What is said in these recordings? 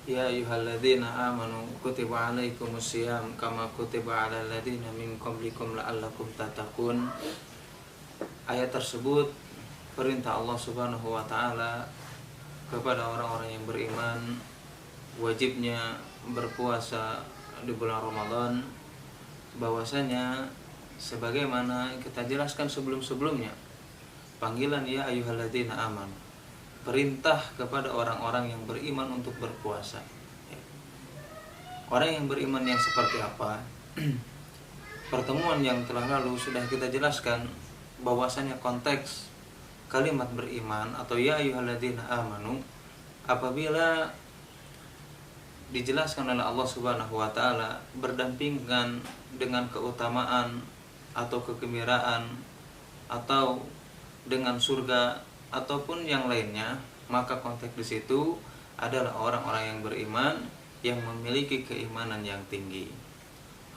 Ya ayyuhalladzina amanu kutiba alaikumusiyam kama kutiba alal ladzina min qablikum la'allakum tattaqun. Ayat tersebut perintah Allah Subhanahu wa taala kepada orang-orang yang beriman wajibnya berpuasa di bulan Ramadan, bahwasanya sebagaimana kita jelaskan sebelum-sebelumnya, panggilan ya ayyuhalladzina amanu, perintah kepada orang-orang yang beriman untuk berpuasa. Orang yang beriman yang seperti apa? Pertemuan yang telah lalu sudah kita jelaskan bahwasanya konteks kalimat beriman atau ya ayyuhalladzina amanu apabila dijelaskan oleh Allah Subhanahu wa taala berdampingan dengan keutamaan atau kegembiraan atau dengan surga ataupun yang lainnya, maka konteks di situ adalah orang-orang yang beriman yang memiliki keimanan yang tinggi.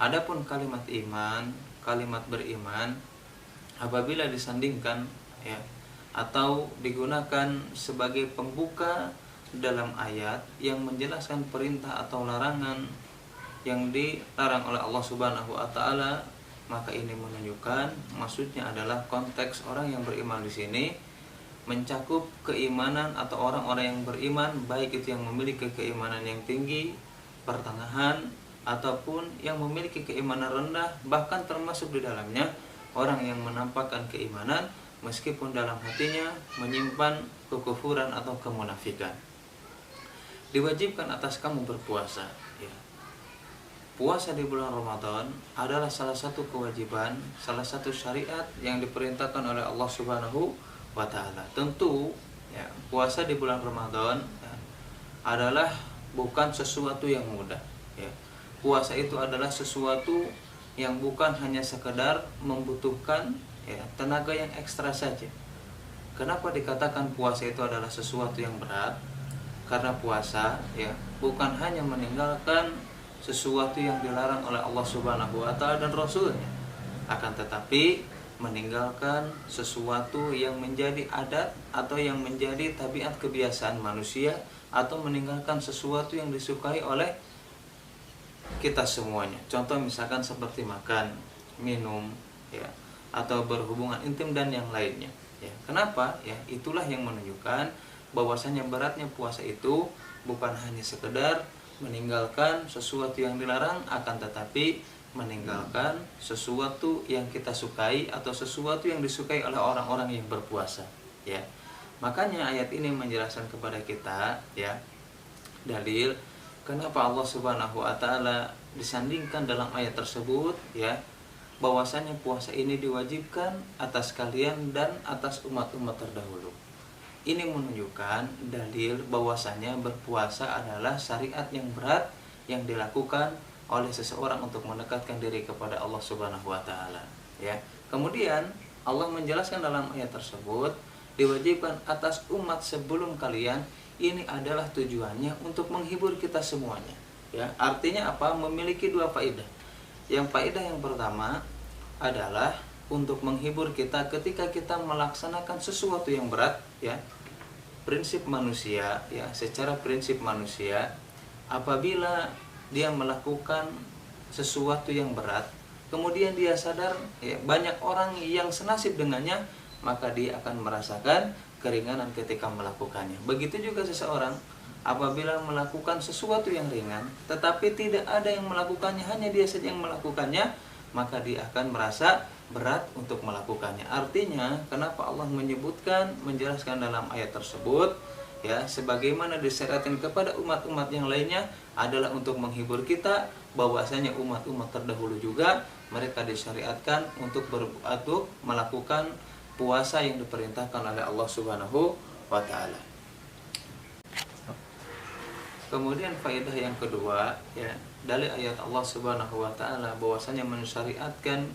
Adapun kalimat iman, kalimat beriman apabila disandingkan atau digunakan sebagai pembuka dalam ayat yang menjelaskan perintah atau larangan yang dilarang oleh Allah Subhanahu wa taala, maka ini menunjukkan maksudnya adalah konteks orang yang beriman di sini mencakup keimanan atau orang-orang yang beriman, baik itu yang memiliki keimanan yang tinggi, pertengahan, ataupun yang memiliki keimanan rendah, bahkan termasuk di dalamnya orang yang menampakkan keimanan meskipun dalam hatinya menyimpan kekufuran atau kemunafikan. Diwajibkan atas kamu berpuasa. Puasa di bulan Ramadan adalah salah satu kewajiban, salah satu syariat yang diperintahkan oleh Allah Subhanahu wa ta'ala. Tentu puasa di bulan Ramadan adalah bukan sesuatu yang mudah. Puasa itu adalah sesuatu yang bukan hanya sekedar membutuhkan tenaga yang ekstra saja. Kenapa dikatakan puasa itu adalah sesuatu yang berat? Karena puasa bukan hanya meninggalkan sesuatu yang dilarang oleh Allah Subhanahu wa taala dan Rasulnya, akan tetapi meninggalkan sesuatu yang menjadi adat atau yang menjadi tabiat kebiasaan manusia, atau meninggalkan sesuatu yang disukai oleh kita semuanya. Contoh misalkan seperti makan, minum, atau berhubungan intim dan yang lainnya. Kenapa? Itulah yang menunjukkan bahwasanya beratnya puasa itu bukan hanya sekedar meninggalkan sesuatu yang dilarang, akan tetapi meninggalkan sesuatu yang kita sukai atau sesuatu yang disukai oleh orang-orang yang berpuasa. Makanya ayat ini menjelaskan kepada kita dalil kenapa Allah Subhanahu wa taala disandingkan dalam ayat tersebut bahwasanya puasa ini diwajibkan atas kalian dan atas umat-umat terdahulu. Ini menunjukkan dalil bahwasanya berpuasa adalah syariat yang berat yang dilakukan oleh seseorang untuk mendekatkan diri kepada Allah Subhanahu wa taala. Kemudian Allah menjelaskan dalam ayat tersebut diwajibkan atas umat sebelum kalian, ini adalah tujuannya untuk menghibur kita semuanya. Artinya apa? Memiliki dua faedah. Yang faedah yang pertama adalah untuk menghibur kita ketika kita melaksanakan sesuatu yang berat. Prinsip manusia, secara prinsip manusia, apabila dia melakukan sesuatu yang berat, kemudian dia sadar banyak orang yang senasib dengannya, maka dia akan merasakan keringanan ketika melakukannya. Begitu juga seseorang apabila melakukan sesuatu yang ringan, tetapi tidak ada yang melakukannya, hanya dia saja yang melakukannya, maka dia akan merasa berat untuk melakukannya. Artinya, kenapa Allah menyebutkan, menjelaskan dalam ayat tersebut, sebagaimana disyariatkan kepada umat-umat yang lainnya adalah untuk menghibur kita bahwasanya umat-umat terdahulu juga mereka disyariatkan untuk melakukan puasa yang diperintahkan oleh Allah Subhanahu wa taala. Kemudian faedah yang kedua, dari ayat Allah Subhanahu wa taala bahwasanya mensyariatkan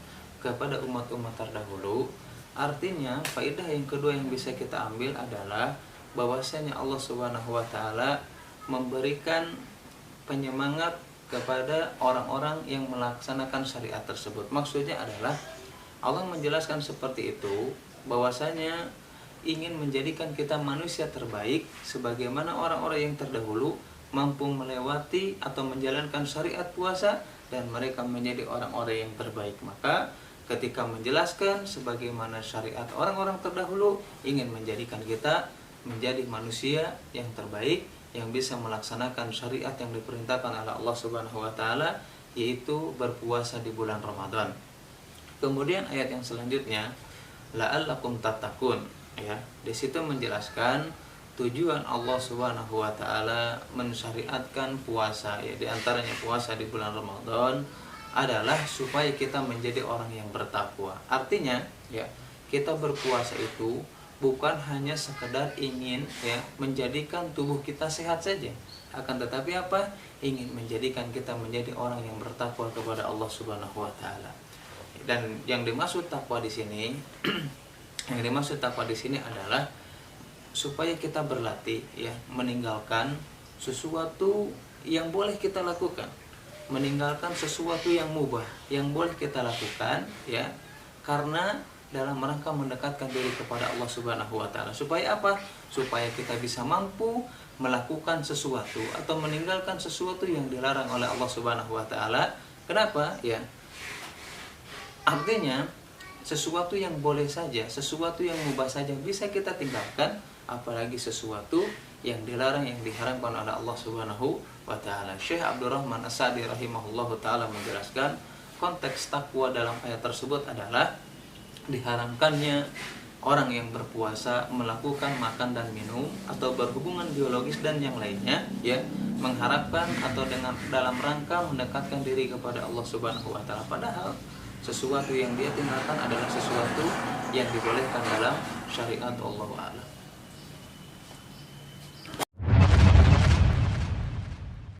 kepada umat-umat terdahulu, artinya faedah yang kedua yang bisa kita ambil adalah bahwasanya Allah Subhanahu wa taala memberikan penyemangat kepada orang-orang yang melaksanakan syariat tersebut. Maksudnya adalah Allah menjelaskan seperti itu bahwasanya ingin menjadikan kita manusia terbaik sebagaimana orang-orang yang terdahulu mampu melewati atau menjalankan syariat puasa, dan mereka menjadi orang-orang yang terbaik. Maka ketika menjelaskan sebagaimana syariat orang-orang terdahulu, ingin menjadikan kita menjadi manusia yang terbaik, yang bisa melaksanakan syariat yang diperintahkan oleh Allah Subhanahu wa taala, yaitu berpuasa di bulan Ramadan. Kemudian ayat yang selanjutnya, la'allakum tattaqun, ya. Di situ menjelaskan tujuan Allah Subhanahu wa taala mensyariatkan puasa, ya, di antaranya puasa di bulan Ramadan adalah supaya kita menjadi orang yang bertakwa. Artinya, ya, kita berpuasa itu bukan hanya sekedar ingin, ya, menjadikan tubuh kita sehat saja, akan tetapi apa? Ingin menjadikan kita menjadi orang yang bertakwa kepada Allah Subhanahu wa taala. Dan yang dimaksud takwa di sini yang dimaksud takwa di sini adalah supaya kita berlatih, ya, meninggalkan sesuatu yang boleh kita lakukan, meninggalkan sesuatu yang mubah yang boleh kita lakukan, ya, karena dalam rangka mendekatkan diri kepada Allah Subhanahu wa taala. Supaya apa? Supaya kita bisa mampu melakukan sesuatu atau meninggalkan sesuatu yang dilarang oleh Allah Subhanahu wa taala. Kenapa? Ya. Artinya sesuatu yang boleh saja, sesuatu yang mubah saja bisa kita tinggalkan, apalagi sesuatu yang dilarang, yang diharamkan oleh Allah Subhanahu wa taala. Syekh Abdurrahman As-Sa'di rahimahullahu taala menjelaskan konteks takwa dalam ayat tersebut adalah diharamkannya orang yang berpuasa melakukan makan dan minum atau berhubungan biologis dan yang lainnya, ya, mengharapkan atau dengan dalam rangka mendekatkan diri kepada Allah Subhanahu wa taala, padahal sesuatu yang dia tinggalkan adalah sesuatu yang dibolehkan dalam syariat Allah Ta'ala.